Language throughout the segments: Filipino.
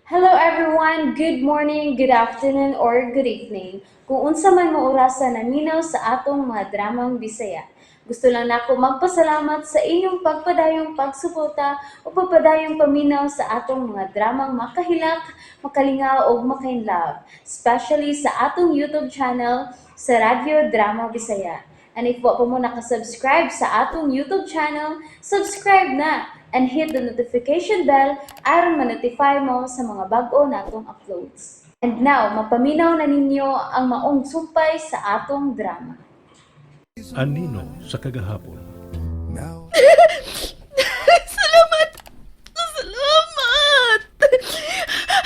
Hello everyone, good morning, good afternoon, or good evening. Kung unsa man mo orasan naminaw sa atong mga dramang Bisaya. Gusto lang nako magpasalamat sa inyong pagpadayong pagsuporta o pagpadayong paminaw sa atong mga dramang makahilak, makalingaw o makainlove, especially sa atong YouTube channel sa Radyo Drama Bisaya. And if wa pa mo nakasubscribe sa atong YouTube channel, subscribe na and hit the notification bell aron ma-notify mo sa mga bag-o natong uploads. And now, mapaminaw na ninyo ang maong sumpay sa atong drama. Anino sa kagahapon. Salamat! Salamat!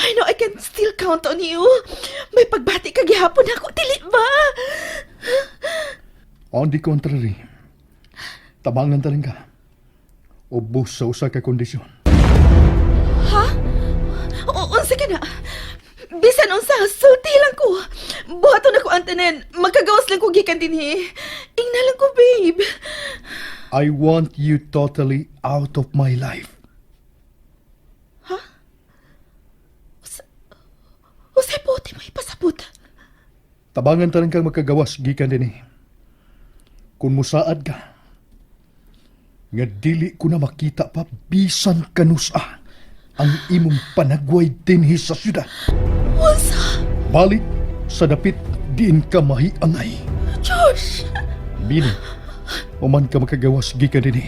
I know I can still count on you. May pagbati ka gihapon ako, dili ba? On the contrary, tabangan ta rin ka. Ubos sa usa ka kondisyon. Ha? Unsa ka na? Bisan unsa, sulti lang ko. Buhaton ako ang tanan. Magkagawas lang ko gikan dinhi. Ingna lang ko, babe. I want you totally out of my life. Usay po, di mo ipasabot. Tabangan ta rin kang makagawas gikan din Kung musaad ka, nga dili ko na makita pa bisan kanusa ang imong panagway dinhi sa syudad. Unsa? Balik sa dapit diin ka mahiangay. Josh! Bini, uman ka makagawas gikan din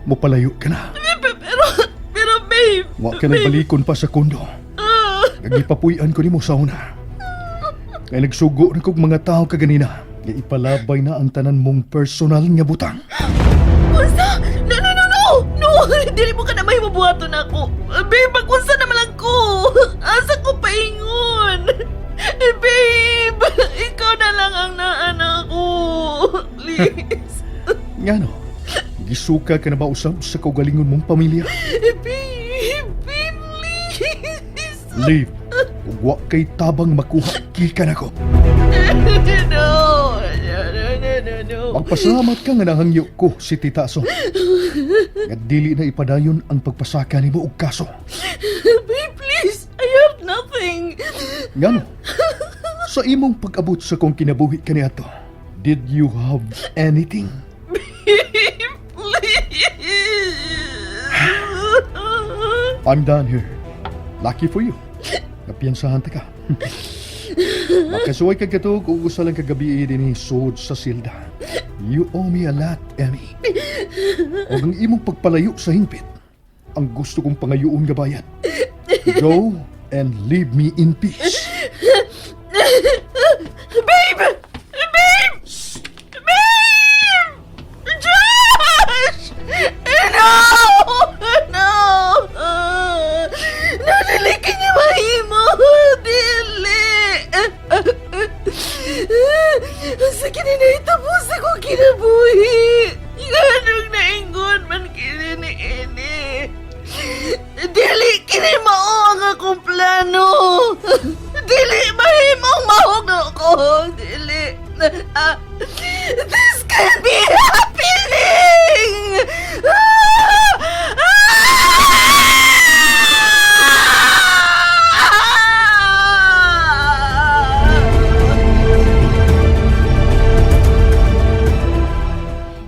Mupalayo ka na. Pero babe! Wa ka nang balikon pa sa kondo. Nagipapuyan ko nimo sa una. Kaya nagsugo na kong mga tao kaganina. Nga ipalabay na ang tanan mong personal nga butang. Unsa? No! No! Dili mo ka na may mabuhaton ako. Babe, pag-unsa naman lang ko. Asa ko paingon? Babe, ikaw na lang ang naanak ko. Please. Nga no, gisuka ka na ba usab sa kaugalingon mong pamilya? Babe, please. Leave. Kung wa kay tabang makuha, kika na ko. No. Magpasalamat ka nga nahangyo ko si Tita So. Nga dili na ipadayon ang pagpasaka ni mo og kaso. Babe, please. I have nothing. Nga no, sa imong pag-abot sa kong kinabuhi kaniadto, did you have anything? Please. I'm done here. Lucky for you. Napiyansahan ta ka. Makasuway ka kato kung usa lang kagabi din sud sa silda. You owe me a lot, Emmy. O ang imong pagpalayo sa hingpit, ang gusto kong pangayoon nga bayad. Go and leave me in peace. Babe! Babe! Babe! Josh! No! No! Dili ka niya mahimo! Dili! Sakit na itapos ako kinabuhi! Ganong naingon man kini ni Ene! Dili kini mao ang akong plano! Dili mahimong mahugno ko! Dili! This can't be happening!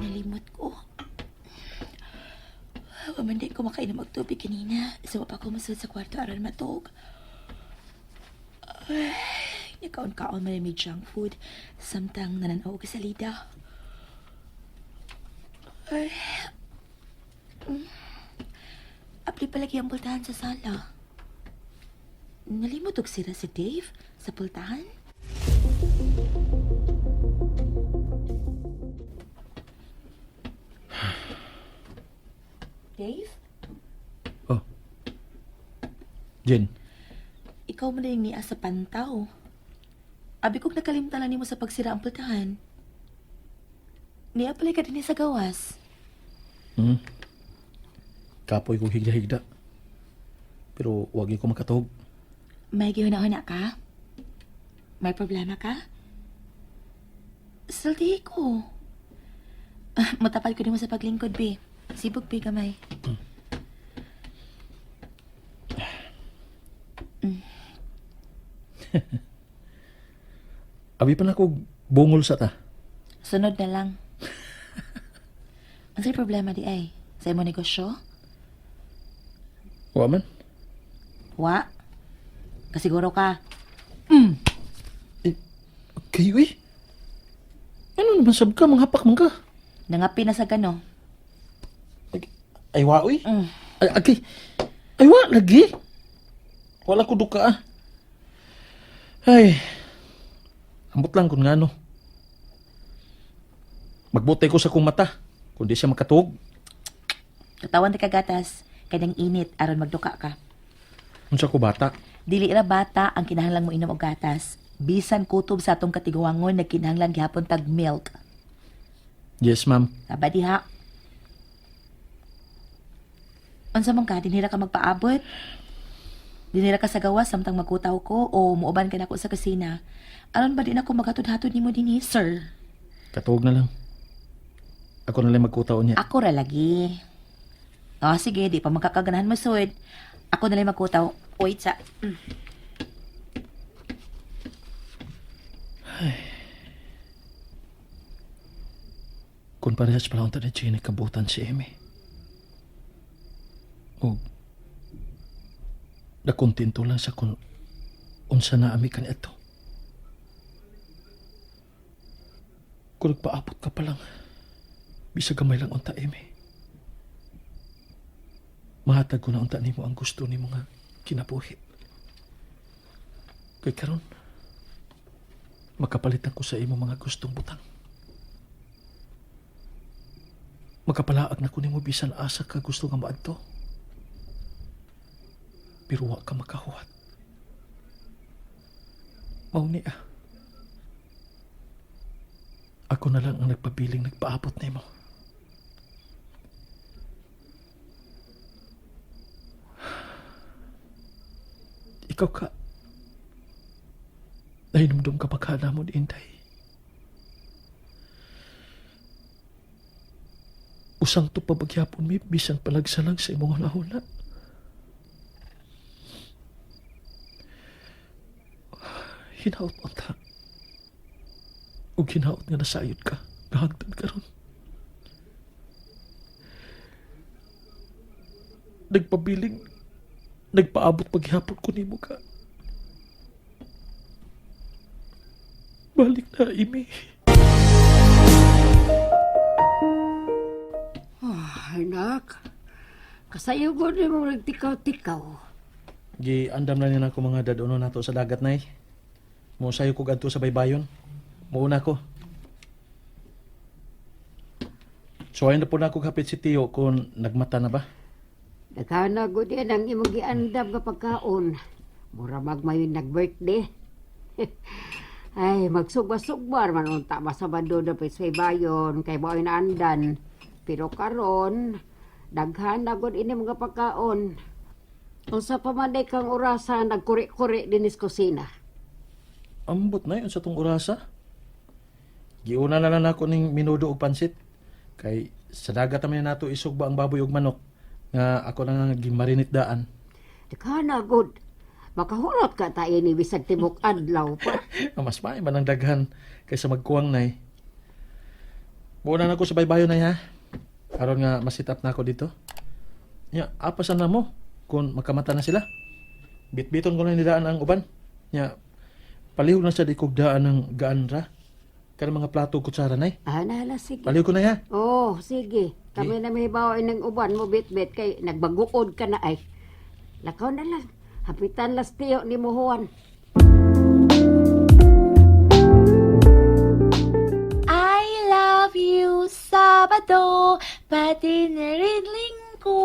Nalimot ko. Hindi ko makain na magtubig kanina. So, pa ko masud sa kwarto aron matog. Nakaon-kaon man may junk food. Samtang nananaw ka sa lida. Apli palagi ang pultahan sa sala. Nalimot og sira si Dave sa pultahan? Dave? Oh. Jen, Ikaw mo na yung niya sa pantaw. Abi kong nakalimtalan ni mo sa pagsira ang pultahan. Niya pala ka din sa gawas. kapoy kong higda-higda. Pero wag ko makatog. May gihuna-huna ka? May problema ka? Saldi ko. Matapal ko din mo sa paglingkod, B. Sibog, B, kamay. Abi pa na ko bungol sa ta. Sunod na lang. Ang sa'yo problema di ay? Sa imo negosyo? Wa man. Wa? Kasiguro ka. Kayo eh. Ano naman sab ka? Manghapak man ka. Nangapi na sa gano. Ay wa uy. Mm. Ay, okay. Ay wa lagi. Wala ko duka ah. Ay. Ambot lang kung ngano. Magbutay ko sa kong mata. Kundi siya makatuog. Katawan ti kagatas. Kanyang init aron magduka ka. Unsa ko bata. Dili ra bata ang kinahanglan mo inom og gatas. Bisan kutob sa atong katiguangon na kinahanglan gihapon tag milk. Yes, ma'am. Taba diha. Unsa man ka dinira ka magpaabot? Dinira ka sa gawas samtang magkutaw ko o muuban ka nako sa kusina. Aron ba din ako maghatod-hatod nimo dinhi, sir? Katuog na lang. Ako na lang magkutaon niya. Ako ra lagi. Sige, di pa magkakaganahan masud. Ako na lang magkutaw. Wait sa... Kung parehas pala ang tanay siya kabutan si Eme. O, nakontento lang sa kung unsa na ami kan ito. Kung nagpaabot ka pa lang, bisa gamay lang unta Eme. Mahatag ko na unta nimo ang gusto nimo nga kinabuhi. Kay karon, makapalitan ko sa imo mga gustong butang. Magkapalaag na ko nimo bisan asa ka gusto nga maadto. Pero wa ka makahuwat. Mauni ah. Ako na lang ang nagpabiling nagpaabot nimo. Ikaw ka. Nahinumdum ka pagkana mo ni Inday. Usang to pabagyapon mi, bisan palagsalang sa imong hula-hula. Hinaot mo ta. O hinaot nga nasayod ka. Nahagdan ka ron. Nagpabiling, nagpaabot paghapon ko nimo ka. Balik na, Imi. Anak, kasayo ko rin mo nagtikaw-tikaw. Gi andam na niya ako mga dadono nato sa dagat nay. Mo sayo ko adto sa baybayon. Muuna ko. So ayun na po na ako kapit si Tio kung nagmata na ba? Naghanag ko din ang imong giandam nga pagkaon. Mura magmayon nag-birthday. Ay, magsugba-sugbar man unta masabado na pa sa bayon kay baoy na andan. Pero karon daghan na gud ini mga pagkaon. Unsa pa man day kang orasa nagkuri-kuri dinis kusina. Ambot na yun sa tong orasa. Giuna na lang ako ning minudo og pansit. Kay sa dagat naman nato isugba ang baboy ug manok nga ako na nga gimarinit daan. Daghan na gud. Makahurot ka ta ini bisag tibok adlaw pa. Mas maay man ang daghan kaysa magkuwang nay. Buuna na ako sa baybayon nay ha. Aron nga masitap na ako dito. Nya, apasan na mo kung makamata na sila. Bitbiton ko na nidaan ang uban. Nya, palihog na sa dikog daan ng gaan ra. Kaya mga plato kutsara nay. Nala, sige. Palihog ko na ya. Oh, sige. Kami na may bawa ng uban mo bit-bit kay nagbaguod ka na ay. Lakaw na lang. Hapitan las tiyo ni Mohuan. I love you, Sabado, pati na rin linggo.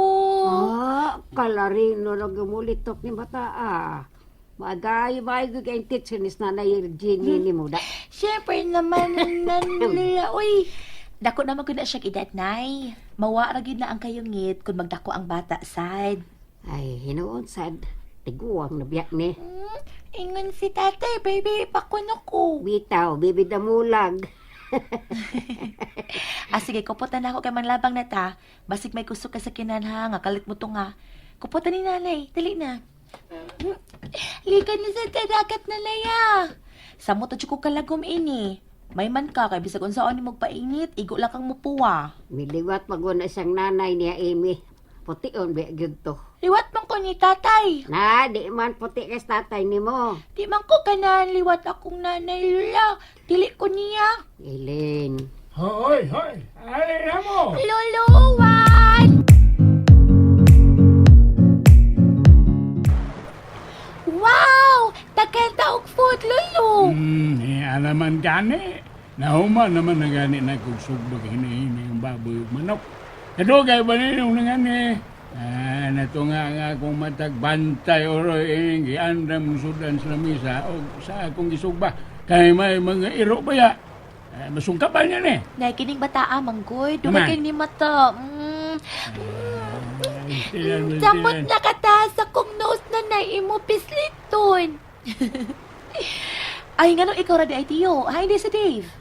Kalarino na gumulitok ni bata Magay kay teacher ni Nanay Virginia ni mo da. Siyempre naman, nanlila. Uy, dako naman ko na siya edad, nay. Mawa ra gyud na ang kayungit kung magdako ang bata, sad. Ay, hinuon sad. Tiguang na biyak ni. Ingon si tatay, baby, pakuno ko. Bitaw, bibid na mulag. Sige, kuputan na ako kay manlabang na ta. Basig may kusok ka sa kinanha, nga kalit mo to nga. Kuputan ni nanay, dali na. Likan na sa dagat na laya. Sa mo to ko kalagom ini. May man ka kay bisag unsaon ni magpainit, igo lang kang mupuwa. Miliwat maguna isang nanay niya Amy. Pution ba gyud to. Liwat man ko ni tatay. Na, di man puti kay tatay nimo. Di man ko ganahan liwat akong nanay Lula. Dili ko niya. Iling. Hoy, hoy! Alin na mo! Luluwan! Wow! Takenta og food, Lulu! Alaman gani. Nahuman naman na gani na kung sugbag hinahinay yung baboy ug manok. Kadugay ba ninong na gani? Nato nga kung matagbantay oroy giandam sudan sa lamisa o sa akong gisugba. Kay may mga iro ba ya? Masungkapan yan eh. Nay kining bataa manggoy, Naman. dugay ni mata. Samot nakataas akong nose na naimo pisliton. Ay, nga nung ikaw ra di ay tiyo. Ay, hindi si Dave.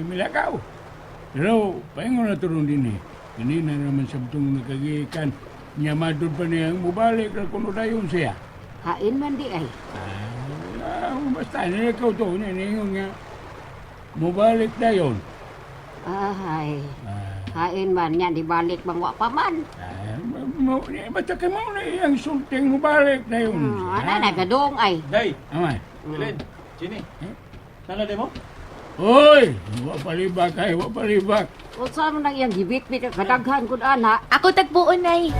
Milakaw. Pero, paingon na turun din eh. Kanina naman sabtong nakagikan. Niya madod pa niyang mubalik na kuno dayon siya. Hain man di ay. Basta na ikaw to, naningon nga. Mubalik dayon. Ay. Hain man yan, ibalik bang wa pa man. Basta ka mo na iyang sulting mubalik dayon. Ano na gadong ay. Day, Amay. Ilin, Jenny. Nala mo? Hoy! Wa palibak ay, wa palibak. O saan mo nang iyang gibit-bit kadaghan kun ana. Ako tagbuon, Nay.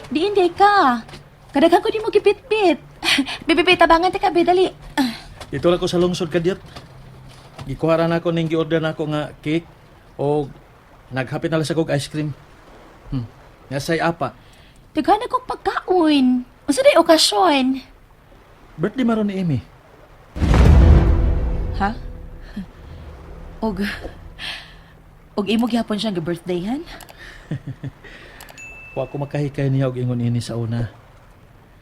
Di hindi ka. Kadaghan ko di mo gipit-pit. Bibi, tabangan ta ka, be, dali. Dito lang ko sa lungsod kadyot. Gikuharan ako ning gi-order na ako nga cake o naghapit na lang sa kog ice cream. Nasay apa. Daghan akong pagkaon. Unsa day okasyon? Birthday maron ni Amy. Ha? Og imo gihapon siyang birthday-han? Wa ko makahikay niya og ingon ini sa una.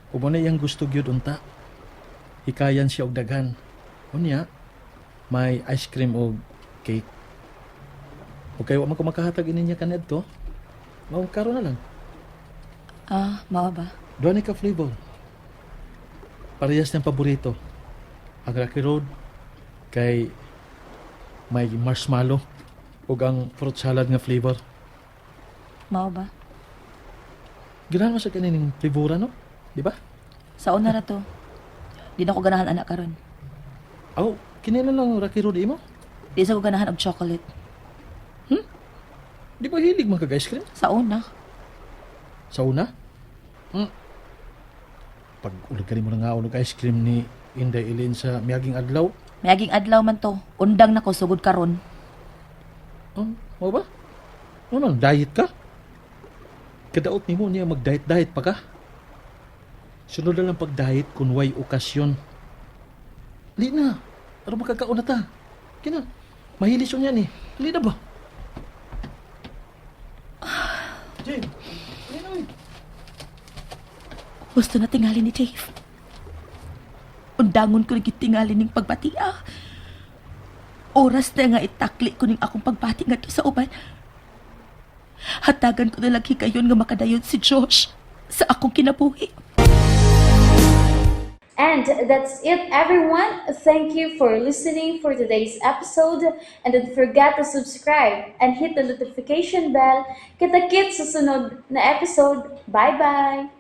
Kung mo na iyang gusto gyud unta. Hikayan siya og daghan. Unya, may ice cream og cake. O kay wa man ko makahatag ini niya kanadto. Mao karon na lang. Mao ba? Duha ni ka flavor. Parehas ng paborito. Ang Rocky Road kay may marshmallow ug ang fruit salad nga flavor. Mao ba? Ganahan mo sa kanining flavor no? Di ba? Sa una na to. Di na ko ganahan anak karon. Aw, kinila lang Rocky Road imo? Di sa ko ganahan og chocolate. Di ba hilig man kag ice cream? Sa una. Sa una? Pag ulag ka rin mo na nga og ice cream ni Inday Ilin sa miyaging adlaw. Mayaging adlaw man to. Undang na ko sugod karon. Mo ba? Ano, diet ka? Kadaot ni mo niya mag-diet-diet pa ka? Sunod na lang pag-diet kung way okasyon. Li na. Ano makakaon na ta? Kina, mahilis yun yan eh. Li na ba? Jane, li na eh. Gusto na tingali ni Dave. Undangon ko nagitingali ning pagbatia. Oras na nga itakli ko ning akong pagbati nga to sa uban. Hatagan ko na lagi kayon nga makadayon si Josh sa akong kinabuhi. And that's it, everyone. Thank you for listening for today's episode. And don't forget to subscribe and hit the notification bell. Kita-kits sa sunod na episode. Bye-bye!